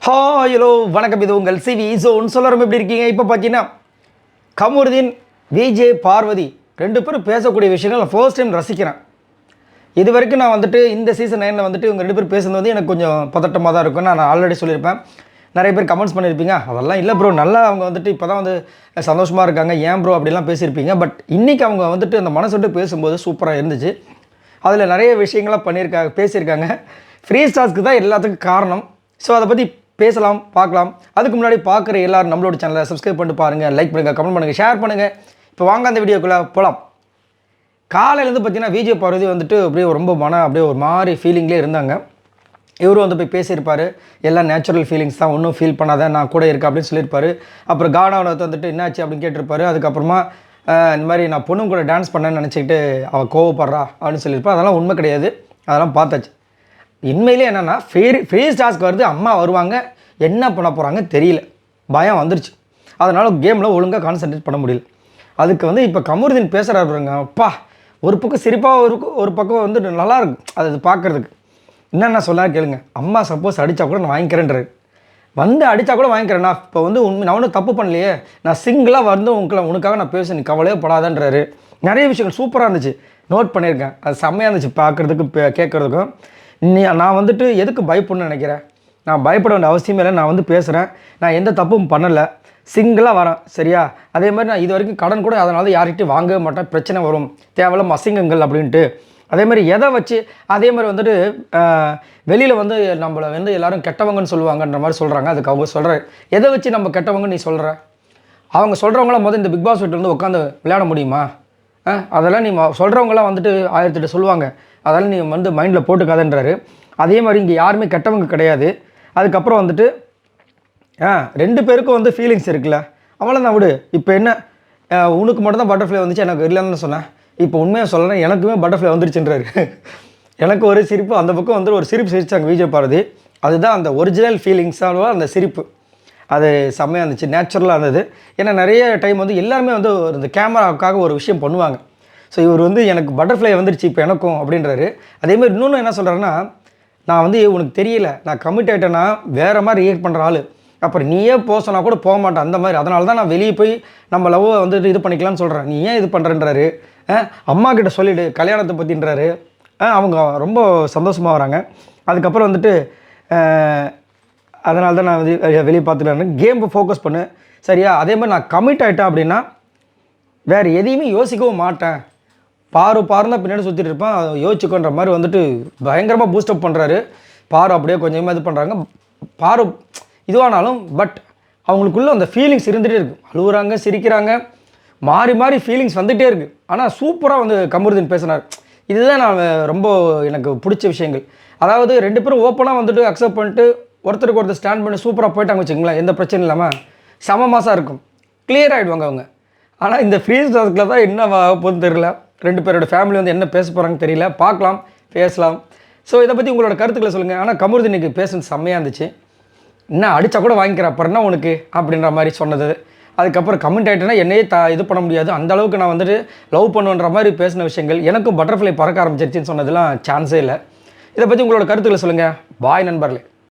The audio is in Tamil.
ஹலோ வணக்கம், இது உங்கள் சிவி ஜோன். சொல்லறோம் எப்படி இருக்கீங்க? இப்போ பார்த்தீங்கன்னா கமருதீன், விஜய், பார்வதி ரெண்டு பேரும் பேசக்கூடிய விஷயங்கள் நான் ஃபர்ஸ்ட் டைம் ரசிக்கிறேன். இது வரைக்கும் நான் வந்துட்டு இந்த சீசன் 9 வந்துட்டு இவங்க ரெண்டு பேரும் பேசுனது வந்து எனக்கு கொஞ்சம் பதட்டமாக தான் இருக்கும். நான் ஆல்ரெடி சொல்லியிருப்பேன், நிறைய பேர் கமெண்ட்ஸ் பண்ணியிருப்பீங்க, அதெல்லாம் இல்லை ப்ரோ, நல்லா அவங்க வந்துட்டு இப்போ தான் வந்து சந்தோஷமாக இருக்காங்க, ஏன் ப்ரோ அப்படிலாம் பேசியிருப்பீங்க. பட் இன்றைக்கி அவங்க வந்துட்டு அந்த மனசு விட்டு பேசும்போது சூப்பராக இருந்துச்சு. அதில் நிறைய விஷயங்களாக பேசியிருக்காங்க. ஃப்ரீ ஸ்டார்ஸ்க்கு தான் எல்லாத்துக்கும் காரணம். ஸோ அதை பற்றி பேசலாம், பார்க்கலாம். அதுக்கு முன்னாடி பார்க்குற எல்லோரும் நம்மளோட சேனலை சப்ஸ்கிரைப் பண்ணிட்டு பாருங்கள், லைக் பண்ணுங்கள், கமெண்ட் பண்ணுங்கள், ஷேர் பண்ணுங்கள். இப்போ வாங்க அந்த வீடியோக்குள்ளே போகலாம். காலையிலேருந்து பார்த்தீங்கன்னா விஜய் பார்வதி வந்துட்டு அப்படியே ரொம்ப அப்படியே ஒரு மாதிரி ஃபீலிங்லேயே இருந்தாங்க. இவரும் வந்து போய் பேசியிருப்பார், எல்லாம் நேச்சுரல் ஃபீலிங்ஸ் தான், ஒன்றும் ஃபீல் பண்ணாத, நான் கூட இருக்கேன் அப்படின்னு சொல்லியிருப்பார். அப்புறம் கானாவை வந்துட்டு என்னாச்சு அப்படின்னு கேட்டிருப்பாரு. அதுக்கப்புறமா இந்த மாதிரி நான் பொண்ணும் கூட டான்ஸ் பண்ணேன்னு நினச்சிக்கிட்டு அவள் கோவப்படுறா அப்படின்னு சொல்லியிருப்பா. அதெல்லாம் உண்மை கிடையாது, அதெல்லாம் பார்த்தாச்சு. உண்மையிலே என்னென்னா ஃப்ரீ ஸ்டார்ஸ்க்கு வருது, அம்மா வருவாங்க, என்ன பண்ண போகிறாங்க தெரியல, பயம் வந்துருச்சு. அதனால் கேமில் ஒழுங்காக கான்சன்ட்ரேட் பண்ண முடியல. அதுக்கு வந்து இப்போ கமருதீன் பேசுகிறாரு பாருங்க, அப்பா ஒரு பக்கம் சிரிப்பாக இருக்கும், ஒரு பக்கம் வந்து நல்லாயிருக்கும் அது பார்க்குறதுக்கு. என்னென்ன சொல்லாரு கேளுங்க. அம்மா சப்போஸ் அடித்தா கூட நான் வாங்கிக்கிறேன்றாரு. வந்து அடித்தா கூட வாங்கிக்கிறேன், நான் இப்போ வந்து நான் ஒன்றும் தப்பு பண்ணலையே, நான் சிங்கிளாக வந்து உனக்காக நான் பேச, நீ கவலையே படாதன்றாரு. நிறைய விஷயங்கள் சூப்பராக இருந்துச்சு, நோட் பண்ணியிருக்கேன். அது செம்மையாக இருந்துச்சு பார்க்குறதுக்கும் கேட்குறதுக்கும். நான் வந்துட்டு எதுக்கு பயப்படணும்னு நினைக்கிறேன்? நான் பயப்பட வேண்டிய அவசியமே இல்லை. நான் வந்து பேசுகிறேன், நான் எந்த தப்பும் பண்ணலை, சிங்கிளாக வரேன், சரியா? அதே மாதிரி நான் இது வரைக்கும் கடன் கூட அதனால யார்கிட்டையும் வாங்கவே மாட்டேன், பிரச்சனை வரும், தேவையில்லாம அசிங்கங்கள் அப்படின்ட்டு. அதே மாதிரி எதை வச்சு அதே மாதிரி வந்துட்டு வெளியில் வந்து நம்மளை வந்து எல்லோரும் கெட்டவங்கன்னு சொல்லுவாங்கன்ற மாதிரி சொல்கிறாங்க. அதுக்கு அவங்க சொல்கிற எதை வச்சு நம்ம கெட்டவங்கன்னு நீ சொல்கிற? அவங்க சொல்கிறவங்களாம் இந்த பிக் பாஸ் வீட்டில் வந்து உட்காந்து விளையாட முடியுமா? அதெல்லாம் நீ சொல்கிறவங்களாம் வந்துட்டு 1008 சொல்லுவாங்க, அதெல்லாம் நீ வந்து மைண்டில் போட்டுக்காதன்றாரு. அதே மாதிரி இங்கே யாருமே கெட்டவங்க கிடையாது. அதுக்கப்புறம் வந்துட்டு ரெண்டு பேருக்கும் வந்து ஃபீலிங்ஸ் இருக்குல்ல, அவ்வளோதான் விடு. இப்போ என்ன, உனக்கு மட்டும் தான் பட்டர்ஃப்ளை வந்துச்சு, எனக்கு இல்லைன்னு சொன்னேன். இப்போ உண்மையாக சொல்லணும், எனக்குமே பட்டர்ஃப்ளை வந்துருச்சுன்றாரு. எனக்கு ஒரு சிரிப்பு, அந்த பக்கம் வந்து ஒரு சிரிப்பு சிரிச்சாங்க விஜய் பார்வதி. அதுதான் அந்த ஒரிஜினல் ஃபீலிங்ஸாக அந்த சிரிப்பு. அது செம்மையாக இருந்துச்சு, நேச்சுரலாக இருந்தது. ஏன்னா நிறைய டைம் வந்து எல்லாருமே வந்து இந்த கேமராவுக்காக ஒரு விஷயம் பண்ணுவாங்க. ஸோ இவர் வந்து எனக்கு பட்டர்ஃப்ளை வந்துருச்சு இப்போ எனக்கும் அப்படின்றாரு. அதேமாதிரி இன்னொன்று என்ன சொல்கிறாருன்னா, நான் வந்து உனக்கு தெரியல, நான் கமிட் ஆகிட்டேன்னா வேறு மாதிரி ரியாக்ட் பண்ணுற ஆள், அப்புறம் நீயே போக சொன்னால் கூட போக மாட்டேன் அந்த மாதிரி, அதனால தான் நான் வெளியே போய் நம்ம லவ்வை வந்துட்டு இது பண்ணிக்கலாம்னு சொல்கிறேன், நீ ஏன் இது பண்ணுறன்றாரு. அம்மா கிட்ட சொல்லிவிடு கல்யாணத்தை பற்றின்றாரு. அவங்க ரொம்ப சந்தோஷமாக வராங்க. அதுக்கப்புறம் வந்துட்டு அதனால தான் நான் வந்து வெளியே பார்த்துட்டு கேம் ஃபோக்கஸ் பண்ணு, சரியா? அதே மாதிரி நான் கமிட் ஆகிட்டேன் அப்படின்னா வேறு எதையுமே யோசிக்கவும் மாட்டேன், பாருன்னா பின்னாடி சுற்றிட்டு இருப்பேன், யோசிச்சுக்கோன்ற மாதிரி வந்துட்டு பயங்கரமாக பூஸ்டப் பண்ணுறாரு. அப்படியே கொஞ்சமாக இது பண்ணுறாங்க. இதுவானாலும் பட் அவங்களுக்குள்ளே அந்த ஃபீலிங்ஸ் இருந்துகிட்டே இருக்குது, அழுகுறாங்க, சிரிக்கிறாங்க, மாறி மாறி ஃபீலிங்ஸ் வந்துகிட்டே இருக்குது. ஆனால் சூப்பராக வந்து கமருதீன் பேசினார். இதுதான் நான் ரொம்ப எனக்கு பிடிச்ச விஷயங்கள். அதாவது ரெண்டு பேரும் ஓப்பனாக வந்துட்டு அக்செப்ட் பண்ணிட்டு ஒருத்தருக்கு ஒருத்தர் ஸ்டாண்ட் பண்ணி சூப்பராக போயிட்டாங்க வச்சுங்களேன், எந்த பிரச்சனையும் இல்லாமல் செம மாதம் இருக்கும், கிளியர் ஆகிடுவாங்க அவங்க. ஆனால் இந்த ஃப்ரீ ஸ்டார்ஸில் தான் என்ன போகுதுன்னு தெரியல, ரெண்டு பேரோட ஃபேமிலி வந்து என்ன பேச போகிறாங்கன்னு தெரியல. பார்க்கலாம், பேசலாம். ஸோ இதை பற்றி உங்களோட கருத்துக்களை சொல்லுங்கள். ஆனால் கமருதீன் இன்னைக்கு பேசுனது செம்மையாக இருந்துச்சு. என்ன அடித்தா கூட வாங்கிக்கிற, அப்புறம் என்ன உனக்கு அப்படின்ற மாதிரி சொன்னது. அதுக்கப்புறம் கமெண்ட் ஆகிட்டேன்னா என்னையே இது பண்ண முடியாது, அந்த அளவுக்கு நான் வந்துட்டு லவ் பண்ணுன்ற மாதிரி பேசின விஷயங்கள், எனக்கும் பட்டர்ஃப்ளை பறக்க ஆரம்பிச்சிருச்சுன்னு சொன்னதெல்லாம் சான்ஸே இல்லை. இதை பற்றி உங்களோட கருத்துக்களை சொல்லுங்கள். பாய் நண்பர்களே.